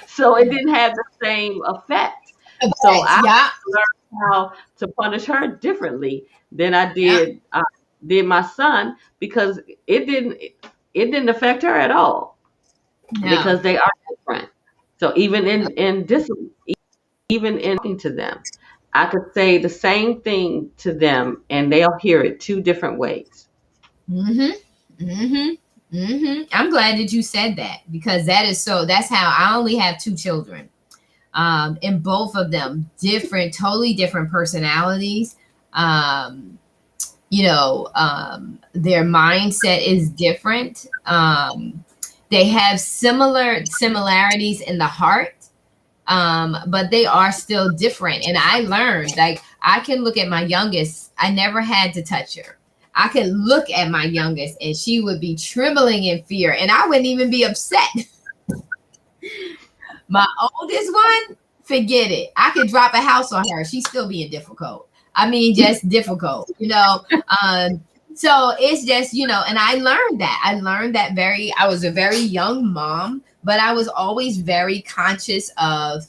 So it didn't have the same effect. So I Yeah. learned how to punish her differently than I Yeah. did my son, because it didn't it didn't affect her at all, No. because they are different. So even in talking to them, I could say the same thing to them and they'll hear it two different ways. Mm-hmm. Mm-hmm. Mm-hmm. I'm glad that you said that, because that is so. That's how I only have two children, and both of them different, totally different personalities. Um, their mindset is different. They have similarities in the heart, but they are still different. And I learned, like, I can look at my youngest, I never had to touch her. I could look at my youngest and she would be trembling in fear, and I wouldn't even be upset. My oldest one, forget it. I could drop a house on her. She's still being difficult. I mean, just difficult. So it's just, and I learned that. I was a very young mom, but I was always very conscious of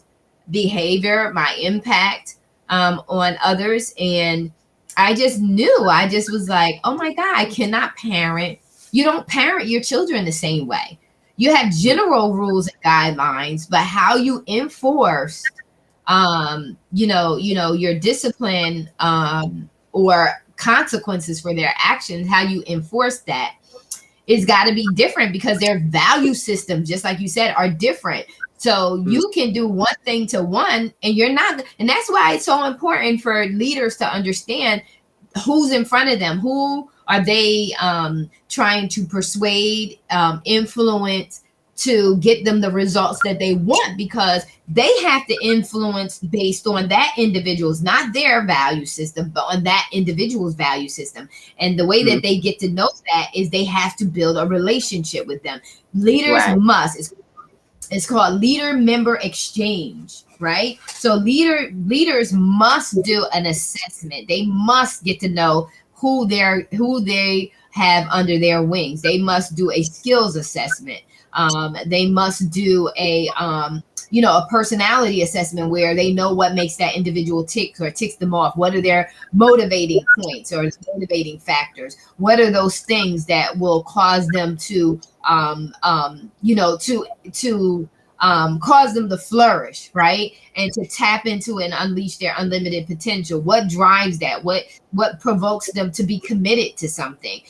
behavior, my impact on others. And I just knew, I just was like, oh my God, I cannot parent. You don't parent your children the same way. You have general rules and guidelines, but how you enforce, your discipline, or consequences for their actions, how you enforce that, it's got to be different, because their value systems, just like you said, are different. So Mm. you can do one thing to one, and you're not, and that's why it's so important for leaders to understand who's in front of them, who are they trying to persuade, influence, to get them the results that they want, because they have to influence based on that individual's, not their value system, but on that individual's value system. And the way that Mm, they get to know that is they have to build a relationship with them. Leaders right. must, it's called leader member exchange, right? So leaders must do an assessment. They must get to know who they have under their wings. They must do a skills assessment. They must do a personality assessment where they know what makes that individual tick or ticks them off. What are their motivating points or motivating factors? What are those things that will cause them to cause them to flourish, right? And to tap into and unleash their unlimited potential. What drives that? What provokes them to be committed to something?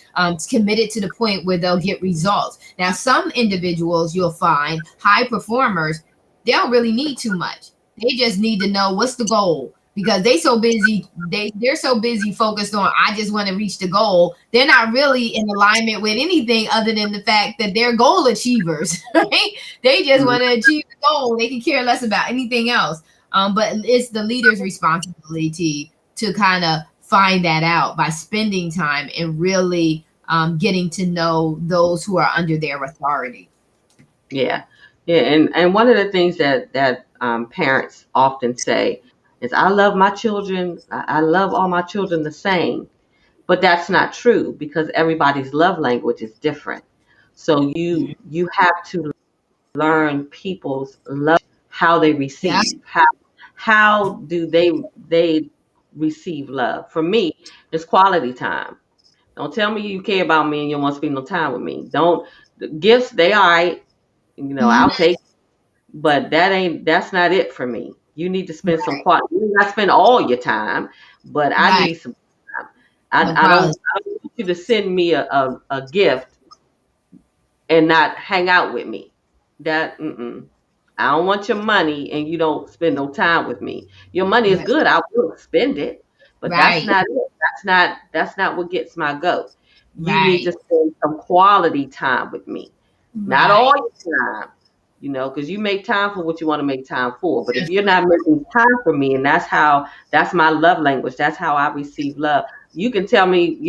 Committed to the point where they'll get results. Now, some individuals you'll find high performers, they don't really need too much. They just need to know what's the goal, because they're so busy focused on, I just want to reach the goal. They're not really in alignment with anything other than the fact that they're goal achievers, right? They just Mm, want to achieve the goal. They can care less about anything else. But it's the leader's responsibility to kind of find that out by spending time and really getting to know those who are under their authority. yeah. Yeah. And one of the things that parents often say is, I love my children. I love all my children the same. But that's not true, because everybody's love language is different. So you have to learn people's love, how they Yeah. receive, how do they receive love. For me, it's quality time. Don't tell me you care about me and you don't want to spend no time with me. Don't the gifts, they all right, I'll Mhm. take, but that's not it for me. You need to spend some Right. quality. You not spend all your time, but I Right. need some time. No quality. I don't want you to send me a gift and not hang out with me. That I don't want your money and you don't spend no time with me. Your money is Yes. good. I will spend it, but that's Right. not it. That's not what gets my goat. You need Right. to spend some quality time with me. Not all Right. your time, because you make time for what you want to make time for. But if you're not making time for me, and that's my love language, that's how I receive love. You can tell me,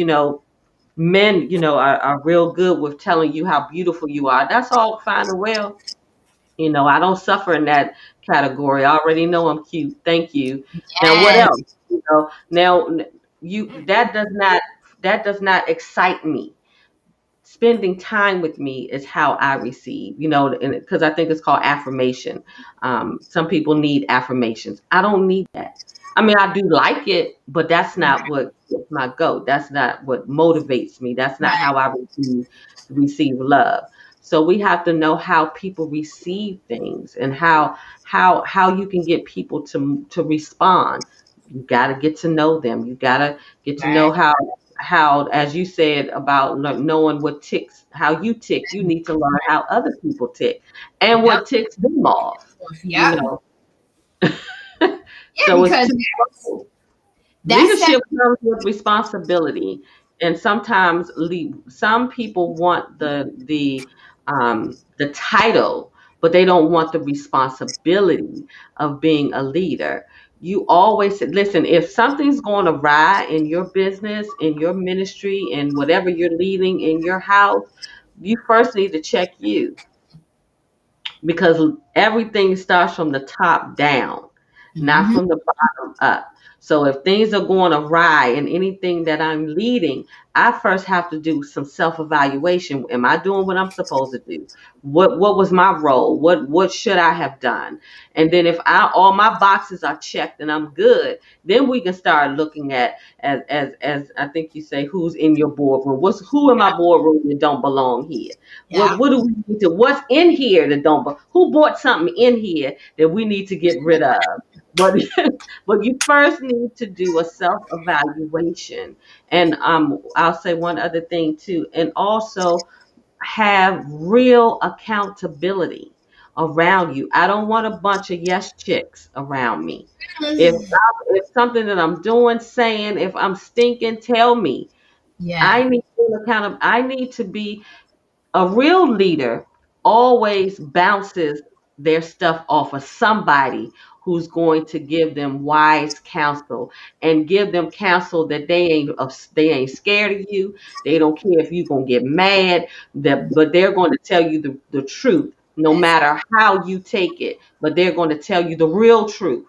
men, are real good with telling you how beautiful you are. That's all fine and well. I don't suffer in that category. I already know I'm cute. Thank you. Now what else? Yes. Now you that does not excite me. Spending time with me is how I receive, because I think it's called affirmation. Some people need affirmations. I don't need that. I mean, I do like it, but that's not what gets my goat. That's not what motivates me. That's not Right. how I receive love. So we have to know how people receive things, and how you can get people to respond. You got to get to know them. You got to get to know Right. how, as you said about knowing what ticks, how you tick. You need to learn how other people tick and Yep. what ticks them off. You Yep. know, Yeah, so it's because two. that's that. Leadership comes with responsibility, and sometimes some people want the title, but they don't want the responsibility of being a leader. You always listen. If something's going awry in your business, in your ministry, in whatever you're leading in your house, you first need to check you, because everything starts from the top down, not Mhm. from the bottom up. So if things are going awry in anything that I'm leading, I first have to do some self-evaluation. Am I doing what I'm supposed to do? What was my role? What should I have done? And then if all my boxes are checked and I'm good, then we can start looking at, as I think you say, who's in your boardroom. Who in my boardroom that don't belong here? Yeah. What do we need to? What's in here that don't? Who bought something in here that we need to get rid of? But but you first need to do a self evaluation, and I'll say one other thing too, and also have real accountability. around you. I don't want a bunch of yes chicks around me. Mm. If something that I'm doing, saying, if I'm stinking, tell me. Yeah. I need to account. I need to be a real leader. Always bounces their stuff off of somebody who's going to give them wise counsel and give them counsel that they ain't scared of you. They don't care if you're gonna get mad. But they're going to tell you the truth, no That's matter how you take it. But they're going to tell you the real truth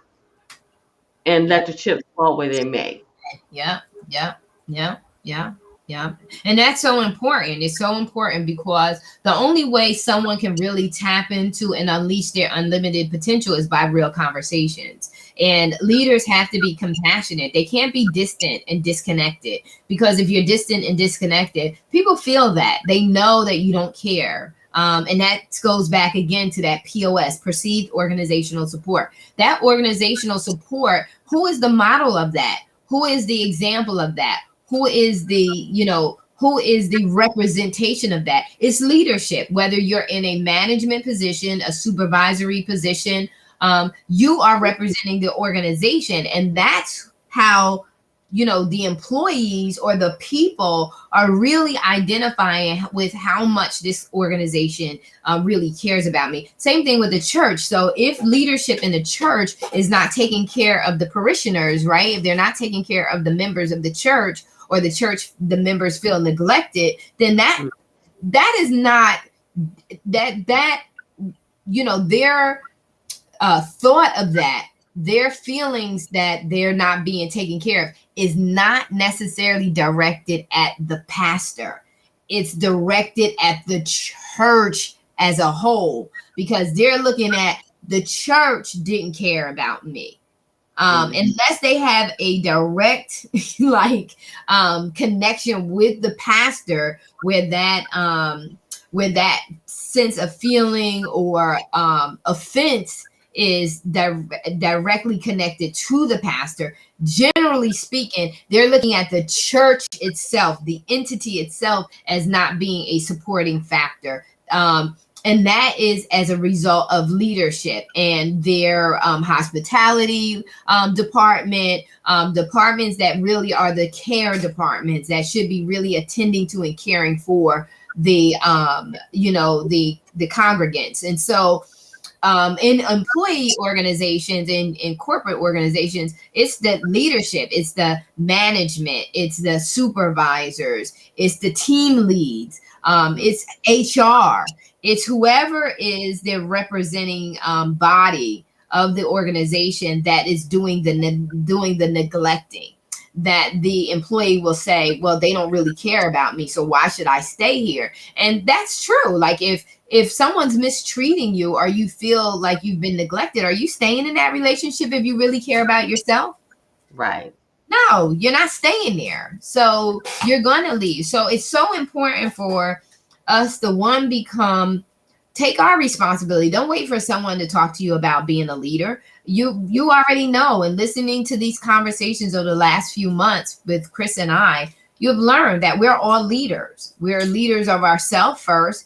and yeah. let the chips fall where they may. Yeah, yeah, yeah, yeah, yeah. And that's so important. It's so important because the only way someone can really tap into and unleash their unlimited potential is by real conversations. And leaders have to be compassionate. They can't be distant and disconnected, because if you're distant and disconnected, people feel that. They know that you don't care. And that goes back again to that POS, perceived organizational support. That organizational support, who is the model of that? Who is the example of that? Who is the, who is the representation of that? It's leadership. Whether you're in a management position, a supervisory position, you are representing the organization. And that's how, the employees or the people are really identifying with how much this organization really cares about me. Same thing with the church. So if leadership in the church is not taking care of the parishioners, right? If they're not taking care of the members of the church, or the church, the members feel neglected, then that is not that their thought of that, their feelings that they're not being taken care of, is not necessarily directed at the pastor. It's directed at the church as a whole, because they're looking at the church didn't care about me. Mm-hmm. Unless they have a direct connection with the pastor, where that sense of feeling or offense is directly connected to the pastor. Generally speaking, they're looking at the church itself, the entity itself, as not being a supporting factor. And that is as a result of leadership and their hospitality department, departments that really are the care departments that should be really attending to and caring for the the congregants. And so in employee organizations, in corporate organizations, it's the leadership, it's the management, it's the supervisors, it's the team leads, it's HR, it's whoever is the representing body of the organization that is doing the neglecting. That the employee will say, well, they don't really care about me, so why should I stay here? And that's true. Like if someone's mistreating you, or you feel like you've been neglected, are you staying in that relationship if you really care about yourself? Right. No, you're not staying there. So you're going to leave. So it's so important for us to take our responsibility. Don't wait for someone to talk to you about being a leader. You already know, and listening to these conversations over the last few months with Chris and I, you've learned that we're all leaders. We're leaders of ourselves first.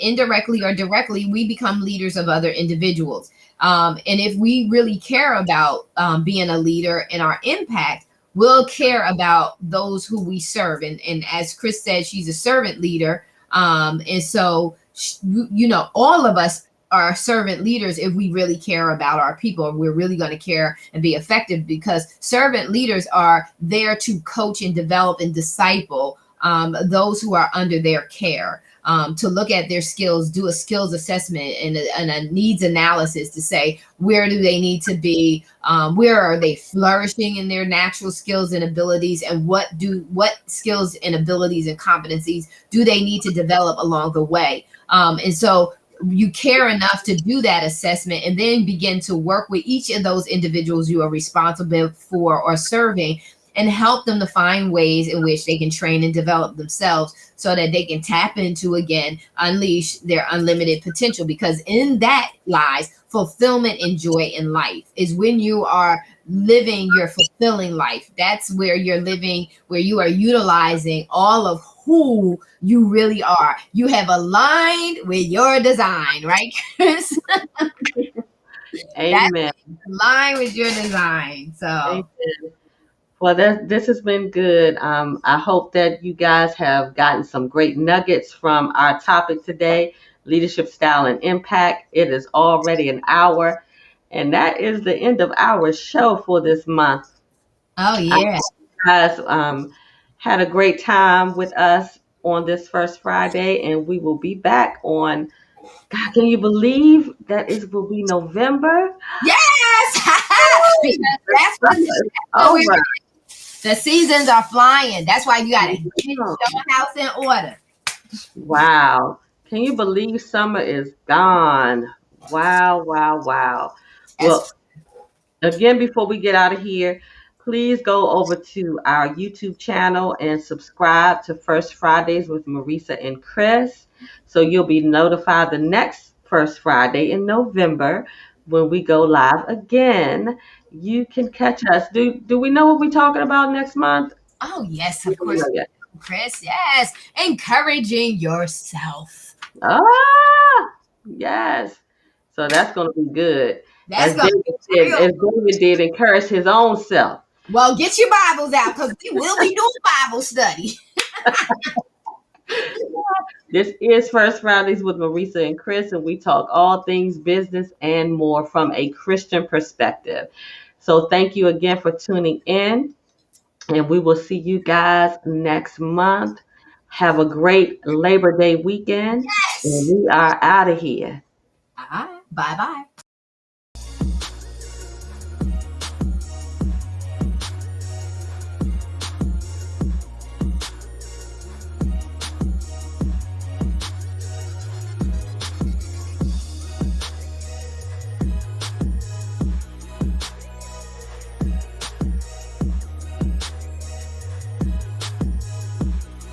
Indirectly or directly, we become leaders of other individuals. And if we really care about being a leader and our impact, we'll care about those who we serve. And as Chris said, she's a servant leader. And so, all of us are servant leaders if we really care about our people. We're really going to care and be effective, because servant leaders are there to coach and develop and disciple those who are under their care. To look at their skills, do a skills assessment and a needs analysis to say, where do they need to be, where are they flourishing in their natural skills and abilities, and what skills and abilities and competencies do they need to develop along the way. And so you care enough to do that assessment, and then begin to work with each of those individuals you are responsible for or serving, and help them to find ways in which they can train and develop themselves, so that they can tap into, again, unleash their unlimited potential, because in that lies fulfillment and joy in life, is when you are living your fulfilling life. That's where you're living, where you are utilizing all of who you really are. You have aligned with your design, right, Chris? That's Amen. aligned with your design. So, Amen. Well, this has been good. I hope that you guys have gotten some great nuggets from our topic today, leadership style and impact. It is already an hour, and that is the end of our show for this month. oh I yeah. hope you guys had a great time with us on this first Friday, and we will be back on. God, can you believe that it will be November? Yes, Woo! because The summer is that's what we're. over. The seasons are flying. That's why you gotta get Wow. your house in order. Wow. Can you believe summer is gone? Wow, wow, wow. That's Well, again, before we get out of here, please go over to our YouTube channel and subscribe to First Fridays with Marissa and Chris. So you'll be notified the next First Friday in November when we go live again. You can catch us. Do we know what we're talking about next month? oh yes, We of don't course, know yet. Chris. Yes, encouraging yourself. Ah, yes. So that's going to be good. That's gonna be real. As David did, encourage his own self. Well, get your Bibles out because we will be doing Bible study. This is First Fridays with Marissa and Chris, and we talk all things business and more from a Christian perspective. So thank you again for tuning in, and we will see you guys next month. Have a great Labor Day weekend, and Yes. we are out of here. All right. Bye bye.